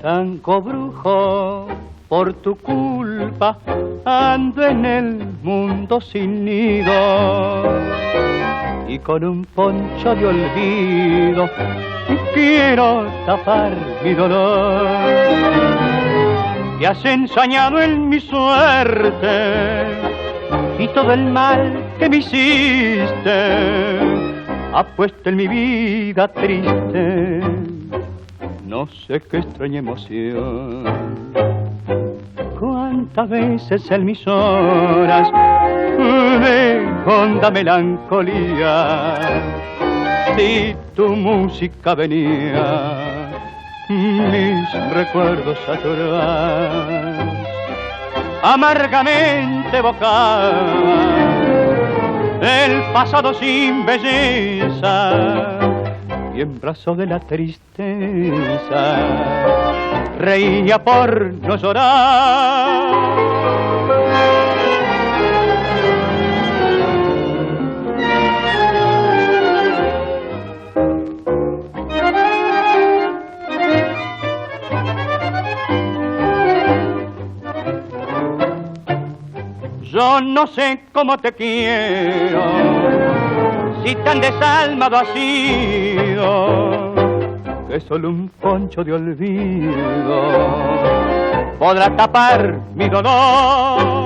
Tango brujo, por tu culpa ando en el mundo sin nido y con un poncho de olvido quiero tapar mi dolor. Te has ensañado en mi suerte y todo el mal que me hiciste ha puesto en mi vida triste no sé qué extraña emoción. Cuántas veces en mis horas de honda melancolía si tu música venía mis recuerdos a llorar amargamente evocaba el pasado sin belleza y en brazos de la tristeza reía por no llorar. Yo no sé cómo te quiero, si tan desalmado has sido, que solo un poncho de olvido podrá tapar mi dolor.